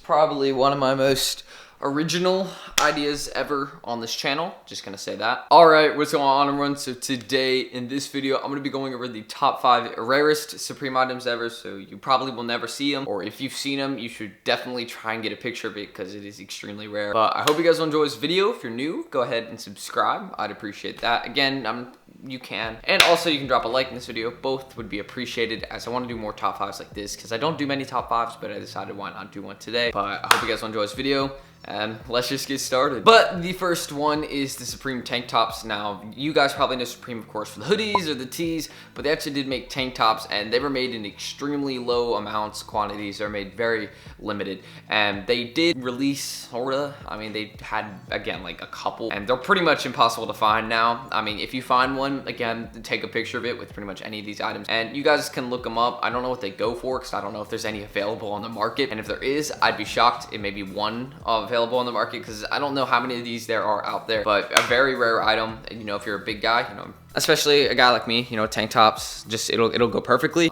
probably one of my most original ideas ever on this channel. Just gonna say that. Alright, what's going on, everyone? So today in this video, I'm gonna be going over the top 5 rarest Supreme items ever. So you probably will never see them, or if you've seen them, you should definitely try and get a picture of it because it is extremely rare. But I hope you guys will enjoy this video. If you're new, go ahead and subscribe. I'd appreciate that. Again, you can. And also you can drop a like in this video. Both would be appreciated, as I want to do more top 5s like this because I don't do many top 5s, but I decided why not do one today. But I hope you guys will enjoy this video. And let's just get started. But the first one is the Supreme tank tops. Now, you guys probably know Supreme, of course, for the hoodies or the tees, but they actually did make tank tops, and they were made in extremely low amounts, quantities. They're made very limited, and they did release, sorta. I mean, they had, again, like a couple, and they're pretty much impossible to find now. I mean, if you find one, again, take a picture of it with pretty much any of these items, and you guys can look them up. I don't know what they go for, because I don't know if there's any available on the market, and if there is, I'd be shocked. It may be one available on the market, because I don't know how many of these there are out there, but a very rare item. And you know, if you're a big guy, you know, especially a guy like me, you know, tank tops, just it'll go perfectly.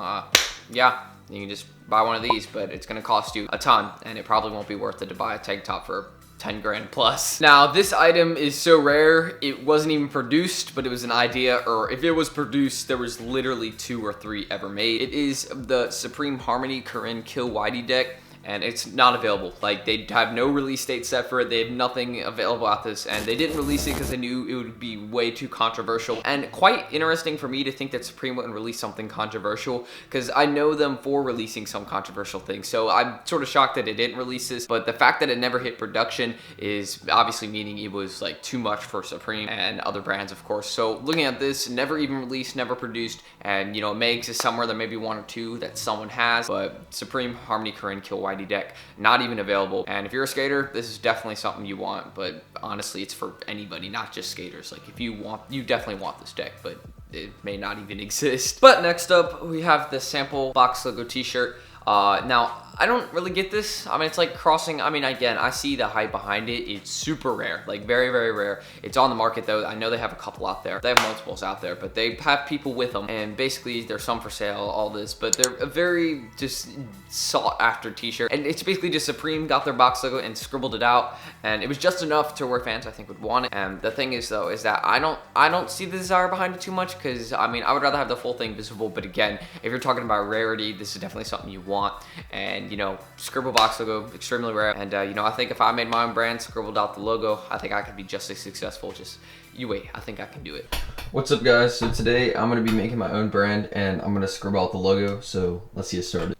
Yeah, you can just buy one of these, but it's gonna cost you a ton, and it probably won't be worth it to buy a tank top for 10 grand plus. Now, this item is so rare, it wasn't even produced, but it was an idea, or if it was produced, there was literally 2 or 3 ever made. It is the Supreme Harmony Korine Kill Whitey deck, and it's not available. Like, they have no release date set for it. They have nothing available at this, and they didn't release it because they knew it would be way too controversial. And quite interesting for me to think that Supreme wouldn't release something controversial, because I know them for releasing some controversial things. So I'm sort of shocked that it didn't release this, but the fact that it never hit production is obviously meaning it was like too much for Supreme and other brands, of course. So looking at this, never even released, never produced, and you know, it may exist somewhere. There may be 1 or 2 that someone has, but Supreme Harmony Korine Kill Whitey deck, not even available. And if you're a skater, this is definitely something you want, but honestly, it's for anybody, not just skaters. Like, if you want, you definitely want this deck, but it may not even exist. But next up, we have the sample box logo t-shirt. Now, I don't really get this. I mean, it's like crossing. I mean, again, I see the hype behind it. It's super rare, like very, very rare. It's on the market though. I know they have a couple out there. They have multiples out there, but they have people with them. And basically, there's some for sale, all this, but they're a very just sought after t-shirt. And it's basically just Supreme got their box logo and scribbled it out. And it was just enough to where fans, I think, would want it. And the thing is though, is that I don't see the desire behind it too much, because I mean, I would rather have the full thing visible. But again, if you're talking about rarity, this is definitely something you want. And you know, scribble box logo, extremely rare. And you know, I think if I made my own brand, scribbled out the logo, I think I could be just as successful. Just you wait, I think I can do it. What's up, guys? So today I'm gonna be making my own brand, and I'm gonna scribble out the logo. So let's get started.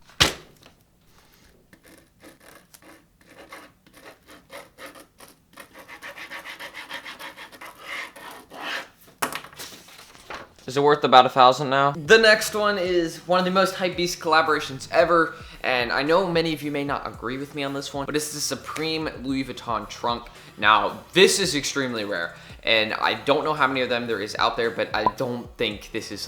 Is it worth about 1,000 now? The next one is one of the most hypebeast collaborations ever, and I know many of you may not agree with me on this one, but it's the Supreme Louis Vuitton trunk. Now, this is extremely rare, and I don't know how many of them there is out there, but I don't think this is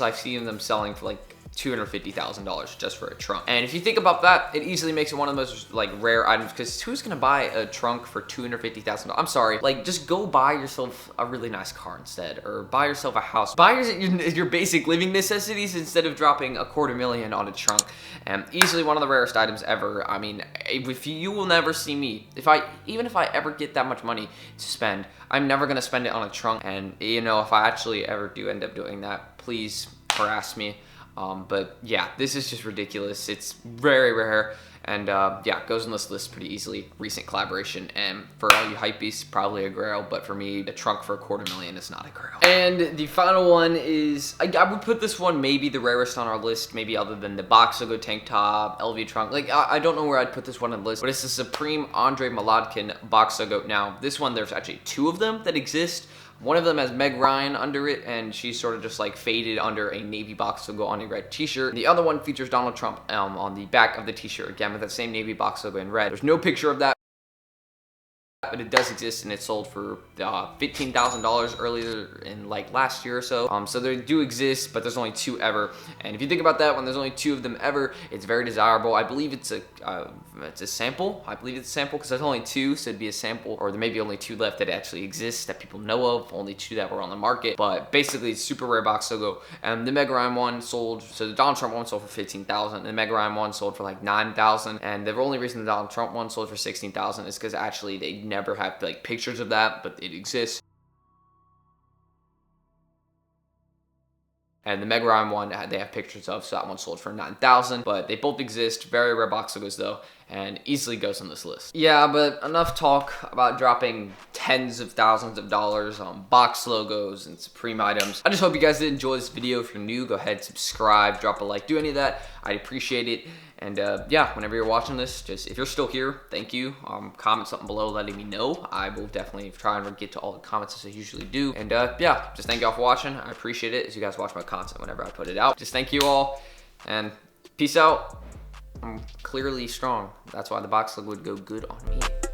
I've seen them selling for like $250,000 just for a trunk. And if you think about that, it easily makes it one of the most like rare items, because who's gonna buy a trunk for $250,000? I'm sorry, like just go buy yourself a really nice car instead, or buy yourself a house. Buy your basic living necessities instead of dropping $250,000 on a trunk. And easily one of the rarest items ever. I mean, if you will never see me, even if I ever get that much money to spend, I'm never gonna spend it on a trunk. And you know, if I actually ever do end up doing that, please harass me. But yeah, this is just ridiculous. It's very rare, and yeah, goes on this list pretty easily. Recent collaboration, and for all you hypebeasts, probably a grail, but for me, a trunk for $250,000 is not a grail. And the final one is, I would put this one maybe the rarest on our list, maybe other than the box logo tank top, LV trunk. Like, I don't know where I'd put this one on the list, but it's the Supreme Andre Maladkin box logo. Now, this one, there's actually 2 of them that exist. One of them has Meg Ryan under it, and she's sort of just like faded under a navy box logo on a red t-shirt. The other one features Donald Trump on the back of the t-shirt, again with that same navy box logo in red. There's no picture of that, but it does exist and it sold for $15,000 earlier in like last year or so. So they do exist, but there's only 2 ever. And if you think about that, when there's only 2 of them ever, it's very desirable. I believe it's a sample. I believe it's a sample because there's only 2, so it'd be a sample, or there may be only 2 left that actually exist that people know of. Only 2 that were on the market, but basically it's super rare box logo. And the Meg Ryan one sold. So the Donald Trump one sold for $15,000. The Meg Ryan one sold for like $9,000. And the only reason the Donald Trump one sold for $16,000 is because actually they never have like pictures of that, but it exists. And the Meg Ryan one they have pictures of, so that one sold for $9,000. But they both exist. Very rare box logos though, and easily goes on this list. Yeah, but enough talk about dropping tens of thousands of dollars on box logos and Supreme items. I just hope you guys did enjoy this video. If you're new, go ahead, subscribe, drop a like, do any of that. I'd appreciate it. And yeah, whenever you're watching this, just if you're still here, thank you. Comment something below letting me know. I will definitely try and get to all the comments as I usually do. And yeah, just thank y'all for watching. I appreciate it as you guys watch my content whenever I put it out. Just thank you all, and peace out. I'm clearly strong. That's why the box logo would go good on me.